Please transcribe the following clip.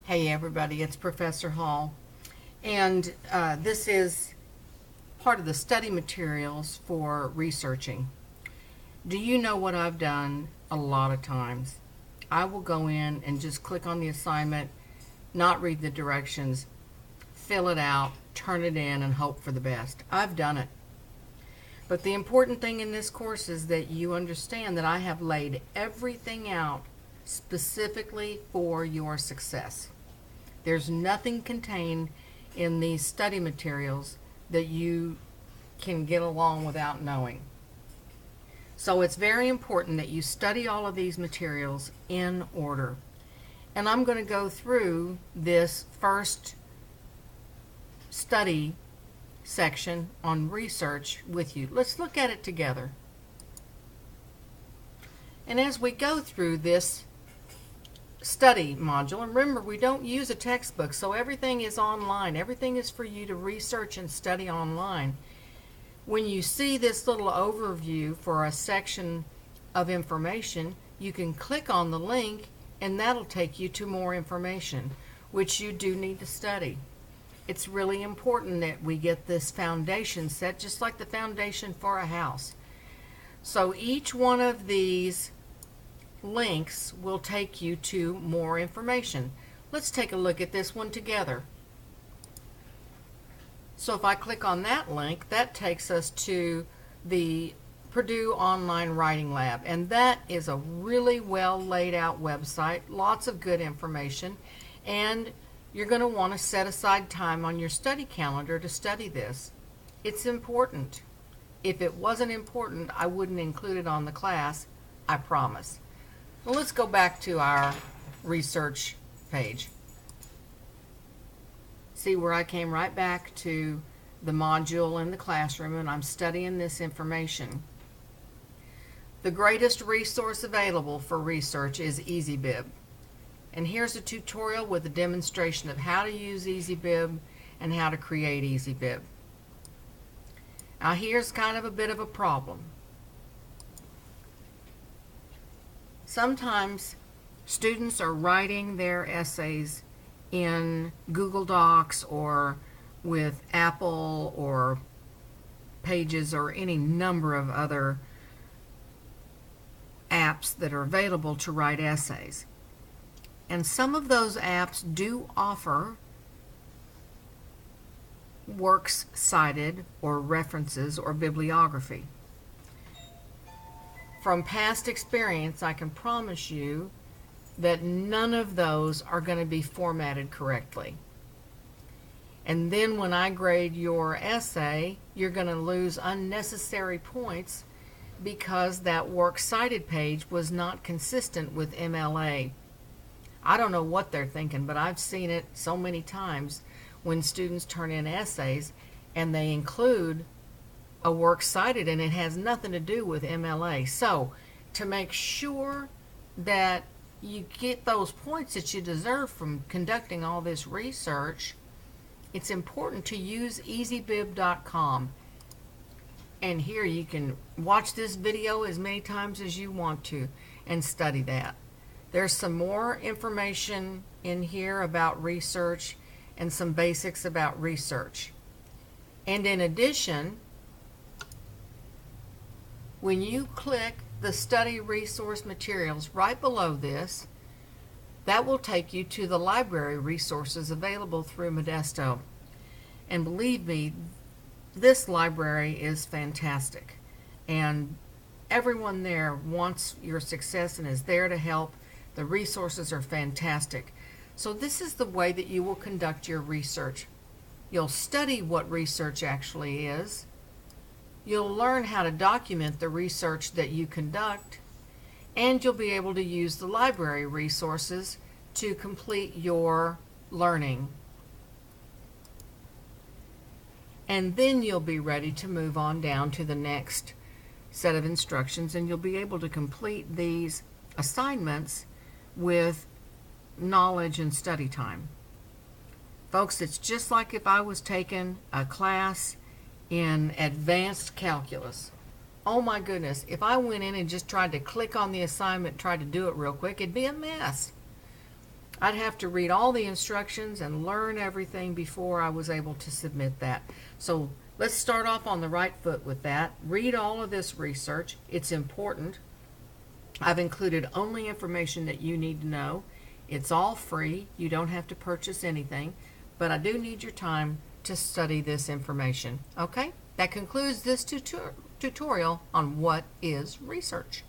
Hey everybody, it's Professor Hall, and this is part of the study materials for researching. Do you know what I've done a lot of times? I will go in and just click on the assignment, not read the directions, fill it out, turn it in, and hope for the best. I've done it. But the important thing in this course is that you understand that I have laid everything out specifically for your success. There's nothing contained in these study materials that you can get along without knowing. So it's very important that you study all of these materials in order. And I'm going to go through this first study section on research with you. Let's look at it together. And as we go through this study module, and remember, we don't use a textbook, so everything is online. Everything is for you to research and study online. When you see this little overview for a section of information, you can click on the link and that'll take you to more information, which you do need to study. It's really important that we get this foundation set, just like the foundation for a house. So each one of these links will take you to more information. Let's take a look at this one together. So if I click on that link, that takes us to the Purdue Online Writing Lab, and that is a really well laid out website, lots of good information, and you're going to want to set aside time on your study calendar to study this. It's important. If it wasn't important, I wouldn't include it on the class, I promise. Well, let's go back to our research page. See where I came right back to the module in the classroom, and I'm studying this information. The greatest resource available for research is EasyBib. And here's a tutorial with a demonstration of how to use EasyBib and how to create EasyBib. Now here's kind of a bit of a problem. Sometimes students are writing their essays in Google Docs or with Apple or Pages or any number of other apps that are available to write essays. And some of those apps do offer works cited or references or bibliography. From past experience, I can promise you that none of those are going to be formatted correctly. And then when I grade your essay, you're going to lose unnecessary points because that works cited page was not consistent with MLA. I don't know what they're thinking, but I've seen it so many times when students turn in essays and they include a works cited and it has nothing to do with MLA. So to make sure that you get those points that you deserve from conducting all this research, it's important to use easybib.com. And here you can watch this video as many times as you want to and study that. There's some more information in here about research and some basics about research. And in addition, when you click the study resource materials right below this, that will take you to the library resources available through Modesto. And believe me, this library is fantastic. And everyone there wants your success and is there to help. The resources are fantastic. So this is the way that you will conduct your research. You'll study what research actually is. You'll learn how to document the research that you conduct, and you'll be able to use the library resources to complete your learning. And then you'll be ready to move on down to the next set of instructions, and you'll be able to complete these assignments with knowledge and study time. Folks, it's just like if I was taking a class in advanced calculus. Oh my goodness, if I went in and just tried to click on the assignment, tried to do it real quick, it'd be a mess. I'd have to read all the instructions and learn everything before I was able to submit that. So let's start off on the right foot with that. Read all of this research. It's important. I've included only information that you need to know. It's all free. You don't have to purchase anything, but I do need your time to study this information. Okay? That concludes this tutorial on what is research.